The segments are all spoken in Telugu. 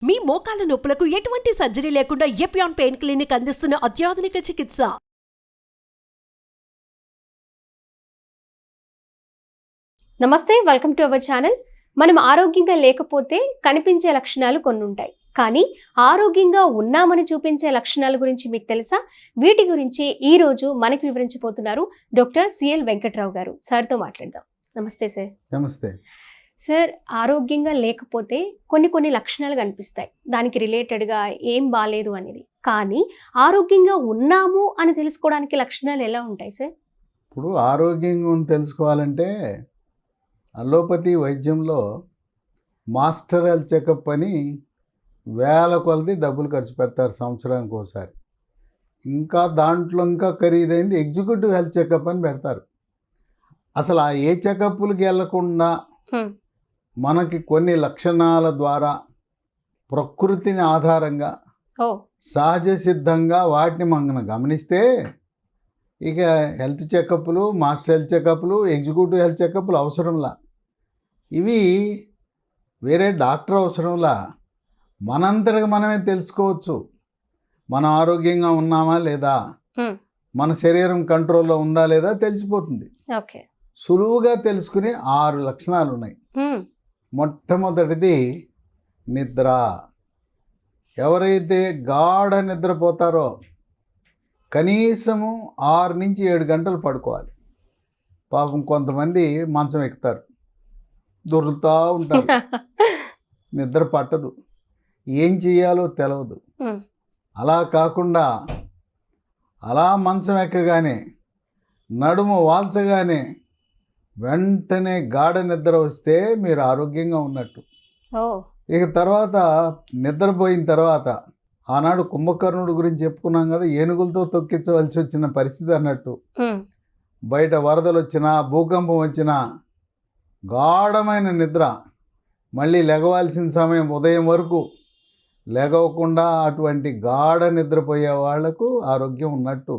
మీ మోకాల నొప్పులకు ఎటువంటి సర్జరీ లేకుండా ఎపియాన్ పెయిన్ క్లినిక్ అందిస్తున్న అత్యాధునిక చికిత్స. నమస్తే, వెల్కమ్ టు అవర్ ఛానల్. మనం ఆరోగ్యంగా లేకపోతే కనిపించే లక్షణాలు కొన్ని ఉంటాయి, కానీ ఆరోగ్యంగా ఉన్నామని చూపించే లక్షణాల గురించి మీకు తెలుసా? వీటి గురించి ఈ రోజు మనకి వివరించబోతున్నారు డాక్టర్ సిఎల్ వెంకట్రావు గారు. సార్తో మాట్లాడదాం. నమస్తే సార్. నమస్తే సార్, ఆరోగ్యంగా లేకపోతే కొన్ని లక్షణాలు కనిపిస్తాయి, దానికి రిలేటెడ్గా ఏం బాలేదు అనేది. కానీ ఆరోగ్యంగా ఉన్నాము అని తెలుసుకోవడానికి లక్షణాలు ఎలా ఉంటాయి సార్? ఇప్పుడు ఆరోగ్యంగా తెలుసుకోవాలంటే అలోపతి వైద్యంలో మాస్టర్ హెల్త్ చెకప్ అని వేల కొలది డబ్బులు ఖర్చు పెడతారు సంవత్సరానికి ఒకసారి. ఇంకా దాంట్లో ఇంకా ఖరీదైంది ఎగ్జిక్యూటివ్ హెల్త్ చెకప్ అని పెడతారు. అసలు ఆ ఏ చెకప్లకి వెళ్లకుండా మనకి కొన్ని లక్షణాల ద్వారా ప్రకృతిని ఆధారంగా సహజ సిద్ధంగా వాటిని మనం గమనిస్తే ఇక health చెకప్లు, master health చెకప్లు, executive health చెకప్లు అవసరంలా. ఇవి వేరే డాక్టర్ అవసరంలా. మనంతటిగా మనమే తెలుసుకోవచ్చు మనం ఆరోగ్యంగా ఉన్నామా లేదా, మన శరీరం కంట్రోల్లో ఉందా లేదా తెలిసిపోతుంది. ఓకే, సులువుగా తెలుసుకునే 6 లక్షణాలు ఉన్నాయి. మొట్టమొదటిది నిద్ర. ఎవరైతే గాఢ నిద్రపోతారో కనీసము 6 నుంచి 7 గంటలు పడుకోవాలి. పాపం కొంతమంది మంచం ఎక్కుతారు, దొరుకుతూ ఉంటారు, నిద్ర పట్టదు, ఏం చేయాలో తెలియదు. అలా కాకుండా అలా మంచం ఎక్కగానే నడుము వాల్చగానే వెంటనే గాఢ నిద్ర వస్తే మీరు ఆరోగ్యంగా ఉన్నట్టు. ఇక తర్వాత నిద్రపోయిన తర్వాత ఆనాడు కుంభకర్ణుడు గురించి చెప్పుకున్నాం కదా, ఏనుగులతో తొక్కించవలసి వచ్చిన పరిస్థితి అన్నట్టు. బయట వరదలు వచ్చినా, భూకంపం వచ్చినా గాఢమైన నిద్ర, మళ్ళీ లెగవాల్సిన సమయం ఉదయం వరకు లెగవకుండా అటువంటి గాఢ నిద్రపోయే వాళ్లకు ఆరోగ్యం ఉన్నట్టు.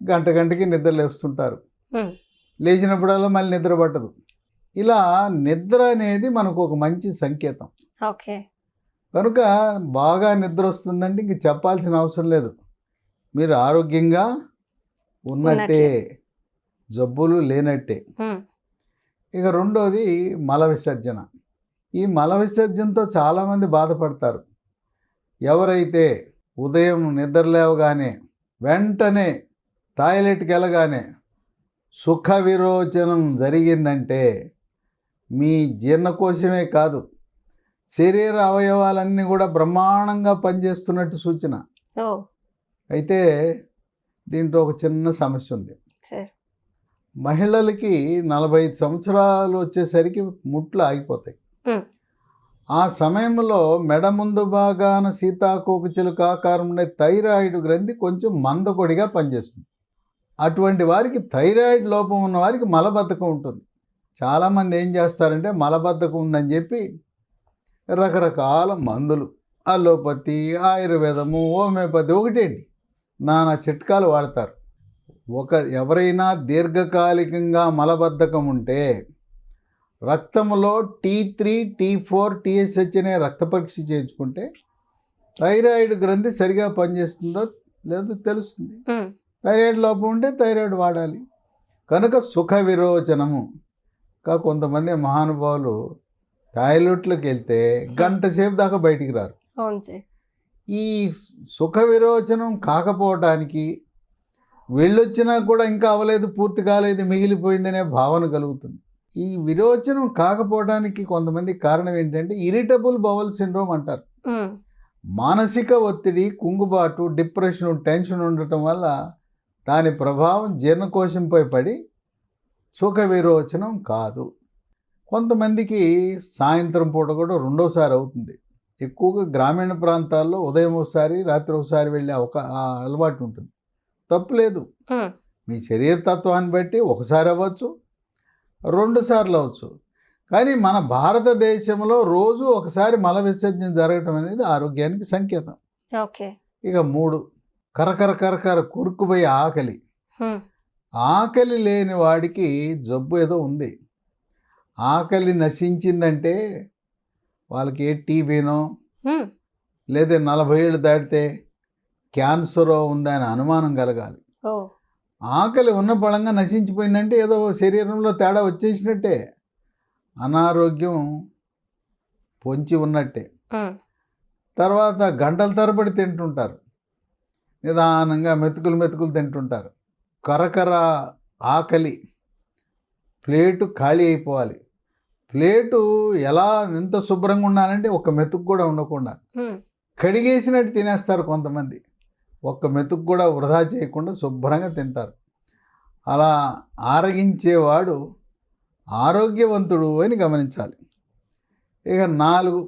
గంటకి నిద్ర లేస్తుంటారు, లేచినప్పుడల్లా మళ్ళీ నిద్ర పట్టదు. ఇలా నిద్ర అనేది మనకు ఒక మంచి సంకేతం. ఓకే, కనుక బాగా నిద్ర వస్తుందంటే ఇంక చెప్పాల్సిన అవసరం లేదు, మీరు ఆరోగ్యంగా ఉన్నట్టే, జబ్బులు లేనట్టే. ఇక రెండోది మల విసర్జన. ఈ మల విసర్జనతో చాలామంది బాధపడతారు. ఎవరైతే ఉదయం నిద్ర లేవగానే వెంటనే టాయిలెట్కి వెళ్ళగానే సుఖ విరోచనం జరిగిందంటే మీ జీర్ణకోశమే కాదు, శరీర అవయవాలన్నీ కూడా బ్రహ్మాండంగా పనిచేస్తున్నట్టు సూచన. అయితే దీంట్లో ఒక చిన్న సమస్య ఉంది. మహిళలకి 45 సంవత్సరాలు వచ్చేసరికి ముట్లు ఆగిపోతాయి. ఆ సమయంలో మెడ ముందు భాగాన సీతాకోక చిలుక ఆకారం ఉండే థైరాయిడ్ గ్రంథి కొంచెం మందకొడిగా పనిచేస్తుంది. అటువంటి వారికి, థైరాయిడ్ లోపం ఉన్న వారికి మలబద్ధకం ఉంటుంది. చాలామంది ఏం చేస్తారంటే మలబద్ధకం ఉందని చెప్పి రకరకాల మందులు, అలోపతి, ఆయుర్వేదము, హోమియోపతి, ఒకటేంటి నానా చిట్కాలు వాడతారు. ఎవరైనా దీర్ఘకాలికంగా మలబద్ధకం ఉంటే రక్తంలో T3, T4, TSH అనే రక్త పరీక్ష చేయించుకుంటే థైరాయిడ్ గ్రంథి సరిగా పనిచేస్తుందో లేదో తెలుస్తుంది. థైరాయిడ్ లోపం ఉంటే థైరాయిడ్ వాడాలి. కనుక సుఖ విరోచనము. కొంతమంది మహానుభావులు టాయిలెట్లోకి వెళ్తే గంట సేపు దాకా బయటికి రారు. ఈ సుఖ విరోచనం కాకపోవటానికి, వెళ్ళొచ్చినా కూడా ఇంకా అవ్వలేదు, పూర్తి కాలేదు, మిగిలిపోయిందనే భావన కలుగుతుంది. ఈ విరోచనం కాకపోవడానికి కొంతమంది కారణం ఏంటంటే ఇరిటబుల్ బవల్ సిండ్రోమ్ అంటారు. మానసిక ఒత్తిడి, కుంగుబాటు, డిప్రెషన్, టెన్షన్ ఉండటం వల్ల దాని ప్రభావం జీర్ణకోశంపై పడి సుఖ విరోచనం కాదు. కొంతమందికి సాయంత్రం పూట కూడా రెండోసారి అవుతుంది. ఎక్కువగా గ్రామీణ ప్రాంతాల్లో ఉదయం ఒకసారి, రాత్రి ఒకసారి వెళ్ళే అలవాటు ఉంటుంది. తప్పులేదు, మీ శరీర తత్వాన్ని బట్టి ఒకసారి అవ్వచ్చు, 2 సార్లు అవ్వచ్చు. కానీ మన భారతదేశంలో రోజు ఒకసారి మల విసర్జన జరగటం అనేది ఆరోగ్యానికి సంకేతం. ఓకే. ఇక 3 కరకర కూరుకుపోయే ఆకలి. ఆకలి లేని వాడికి జబ్బు ఏదో ఉంది. ఆకలి నశించిందంటే వాళ్ళకి ఏ టీబీనో ఉమ్, లేదా 40 ఏళ్ళు దాటితే క్యాన్సర్ ఉందని అనుమానం కలగాలి. ఓ ఆకలి ఉన్న బలంగా నశించిపోయిందంటే ఏదో శరీరంలో తేడా వచ్చేసినట్టే, అనారోగ్యం పొంచి ఉన్నట్టే. ఉమ్, తర్వాత గంటల తరబడి తింటుంటారు, నిదానంగా మెతుకులు తింటుంటారు. కరకర ఆకలి, ప్లేటు ఖాళీ అయిపోవాలి. ప్లేటు ఎంత శుభ్రంగా ఉండాలంటే ఒక్క మెతుకు కూడా ఉండకుండా ఉమ్, కడిగేసినట్టు తినేస్తారు కొంతమంది. ఒక్క మెతుకు కూడా వృధా చేయకుండా శుభ్రంగా తింటారు. అలా ఆరగించేవాడు ఆరోగ్యవంతుడు అని గమనించాలి. ఇక 4,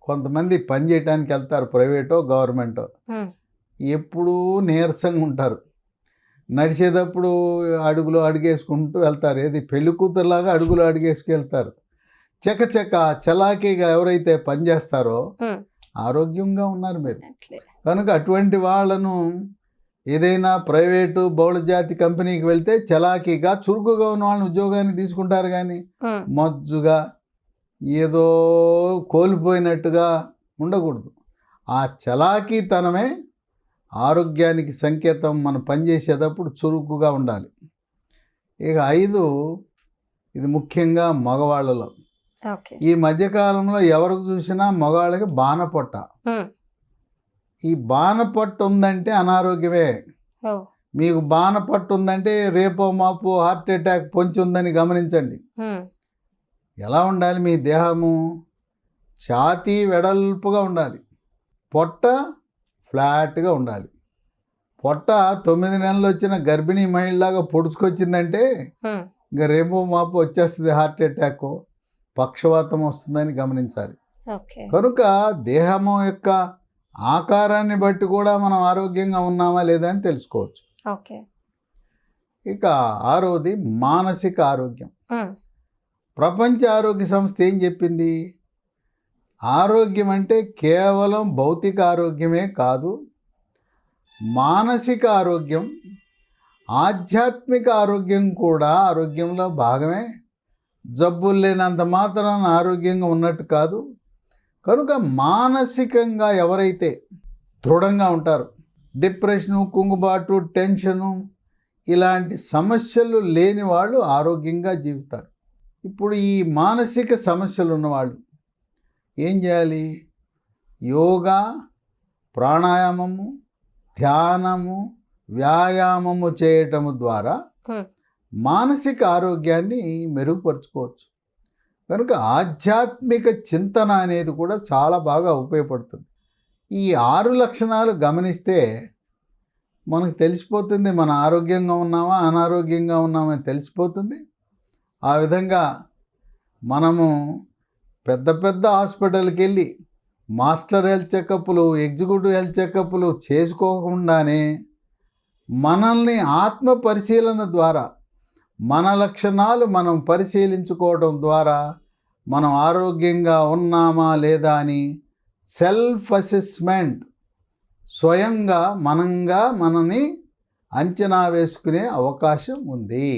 కొంతమంది పని చేయడానికి వెళ్తారు, ప్రైవేటో గవర్నమెంటో. ఉమ్, ఎప్పుడూ నీరసంగా ఉంటారు. నడిచేటప్పుడు అడుగేసుకుంటూ వెళ్తారు. ఏది పెళ్లి కూతురులాగా అడుగేసుకెళ్తారు. చకచక చలాకీగా ఎవరైతే పని చేస్తారో ఉమ్, ఆరోగ్యంగా ఉన్నారు మీరు. అట్లే. కనుక అటువంటి వాళ్ళను ఏదైనా ప్రైవేటు బహుళజాతి కంపెనీకి వెళ్తే చలాకీగా చురుకుగా ఉన్న వాళ్ళని ఉద్యోగానికి తీసుకుంటారు, కానీ ఉమ్, మజ్జుగా ఏదో కోల్పోయినట్టుగా ఉండకూడదు. ఆ చలాకీతనమే ఆరోగ్యానికి సంకేతం. మనం పనిచేసేటప్పుడు చురుకుగా ఉండాలి. ఇక 5, ఇది ముఖ్యంగా మగవాళ్ళలో. ఓకే. ఈ మధ్యకాలంలో ఎవరికి చూసినా మగవాళ్ళకి బాణపొట్ట. ఉమ్, ఈ బాణపట్టు ఉందంటే అనారోగ్యమే. ఓ మీకు బాణపట్టు ఉందంటే రేపో మాపో హార్ట్ అటాక్ పొంచి ఉందని గమనించండి. ఉమ్, ఎలా ఉండాలి మీ దేహము? ఛాతీ వెడల్పుగా ఉండాలి, పొట్ట ఫ్లాట్గా ఉండాలి. పొట్ట 9 నెలలు వచ్చిన గర్భిణీ మహిళలాగా పొడుచుకొచ్చిందంటే ఉమ్, ఇంకా రేపో మాపో వచ్చేస్తుంది, హార్ట్ అటాక్, పక్షవాతం వస్తుందని గమనించాలి. ఓకే. కనుక దేహము యొక్క ఆకారాన్ని బట్టి కూడా మనం ఆరోగ్యంగా ఉన్నామా లేదా అని తెలుసుకోవచ్చు. ఓకే. ఇక 6వది మానసిక ఆరోగ్యం. ఉమ్, ప్రపంచ ఆరోగ్య సంస్థ ఏం చెప్పింది? ఆరోగ్యం అంటే కేవలం భౌతిక ఆరోగ్యమే కాదు, మానసిక ఆరోగ్యం, ఆధ్యాత్మిక ఆరోగ్యం కూడా ఆరోగ్యంలో భాగమే. జబ్బులు లేనంత మాత్రాన ఆరోగ్యంగా ఉన్నట్టు కాదు. కనుక మానసికంగా ఎవరైతే దృఢంగా ఉంటారో, డిప్రెషను, కుంగుబాటు, టెన్షను ఇలాంటి సమస్యలు లేని వాళ్ళు ఆరోగ్యంగా జీవితారు. ఇప్పుడు ఈ మానసిక సమస్యలు ఉన్నవాళ్ళు ఏం చేయాలి? యోగా, ప్రాణాయామము, ధ్యానము, వ్యాయామము చేయటము ద్వారా ఉమ్, మానసిక ఆరోగ్యాన్ని మెరుగుపరుచుకోవచ్చు. కనుక ఆధ్యాత్మిక చింతన అనేది కూడా చాలా బాగా ఉపయోగపడుతుంది. ఈ 6 లక్షణాలు గమనిస్తే మనకు తెలిసిపోతుంది మన ఆరోగ్యంగా ఉన్నామా అనారోగ్యంగా ఉన్నామా అని తెలిసిపోతుంది. ఆ విధంగా మనము పెద్ద హాస్పిటల్కి వెళ్ళి మాస్టర్ హెల్త్ చెకప్లు, ఎగ్జిక్యూటివ్ హెల్త్ చెకప్లు చేసుకోకుండానే మనల్ని ఆత్మ పరిశీలన ద్వారా మన లక్షణాలు మనం పరిశీలించుకోవడం ద్వారా మనం ఆరోగ్యంగా ఉన్నామా లేదా అని సెల్ఫ్ అసెస్మెంట్, స్వయంగా మనని అంచనా వేసుకునే అవకాశం ఉంది.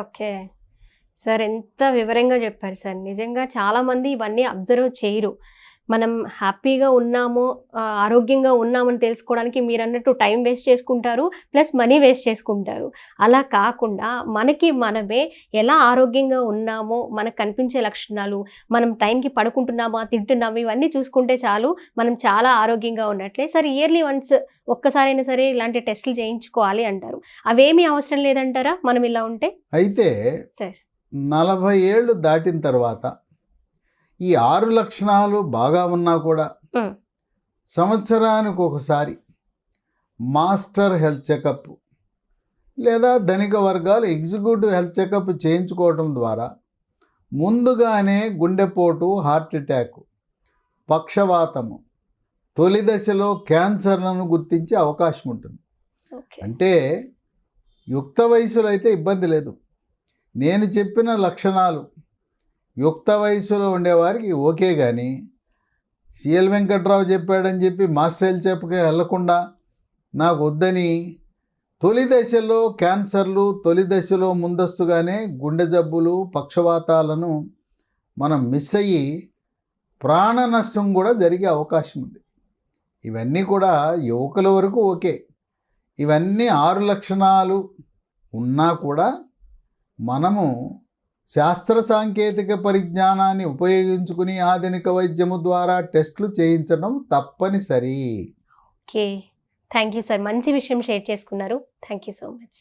ఓకే సార్, ఎంత వివరంగా చెప్పారు సార్. నిజంగా చాలామంది ఇవన్నీ అబ్జర్వ్ చేయరు. మనం హ్యాపీగా ఉన్నామో ఆరోగ్యంగా ఉన్నామని తెలుసుకోవడానికి మీరు అన్నట్టు టైం వేస్ట్ చేసుకుంటారు, ప్లస్ మనీ వేస్ట్ చేసుకుంటారు. అలా కాకుండా మనకి మనమే ఎలా ఆరోగ్యంగా ఉన్నామో, మనకు కనిపించే లక్షణాలు, మనం టైంకి పడుకుంటున్నామా, తింటున్నామా, ఇవన్నీ చూసుకుంటే చాలు, మనం చాలా ఆరోగ్యంగా ఉన్నట్లే. సార్, ఇయర్లీ వన్స్ ఒక్కసారైనా సరే ఇలాంటి టెస్టులు చేయించుకోవాలి అంటారు. అవేమీ అవసరం లేదంటారా మనం ఇలా ఉంటే? అయితే సార్ 40 ఏళ్ళు దాటిన తర్వాత ఈ 6 లక్షణాలు బాగా ఉన్నా కూడా సంవత్సరానికి ఒకసారి మాస్టర్ హెల్త్ చెకప్ లేదా ధనిక వర్గాలు ఎగ్జిక్యూటివ్ హెల్త్ చెకప్ చేయించుకోవడం ద్వారా ముందుగానే గుండెపోటు, హార్ట్ అటాక్, పక్షవాతము, తొలి దశలో క్యాన్సర్లను గుర్తించే అవకాశం ఉంటుంది. అంటే యుక్త వయసులో అయితే ఇబ్బంది లేదు. నేను చెప్పిన లక్షణాలు యుక్త వయసులో ఉండేవారికి ఓకే, కానీ సిఎల్ వెంకట్రావు చెప్పాడని చెప్పి మాస్టర్ హెల్త్ చెకప్కి వెళ్లకుండా నాకు వద్దని తొలి దశలో క్యాన్సర్లు, తొలి దశలో ముందస్తుగానే గుండె జబ్బులు, పక్షవాతాలను మనం మిస్ అయ్యి ప్రాణ నష్టం కూడా జరిగే అవకాశం ఉంది. ఇవన్నీ కూడా యువకుల వరకు ఓకే. ఇవన్నీ 6 లక్షణాలు ఉన్నా కూడా మనము శాస్త్ర సాంకేతిక పరిజ్ఞానాన్ని ఉపయోగించుకుని ఆధునిక వైద్యము ద్వారా టెస్టులు చేయించడం తప్పనిసరి. ఓకే, థ్యాంక్ యూ సార్, మంచి విషయం షేర్ చేసుకున్నారు. Thank you so much.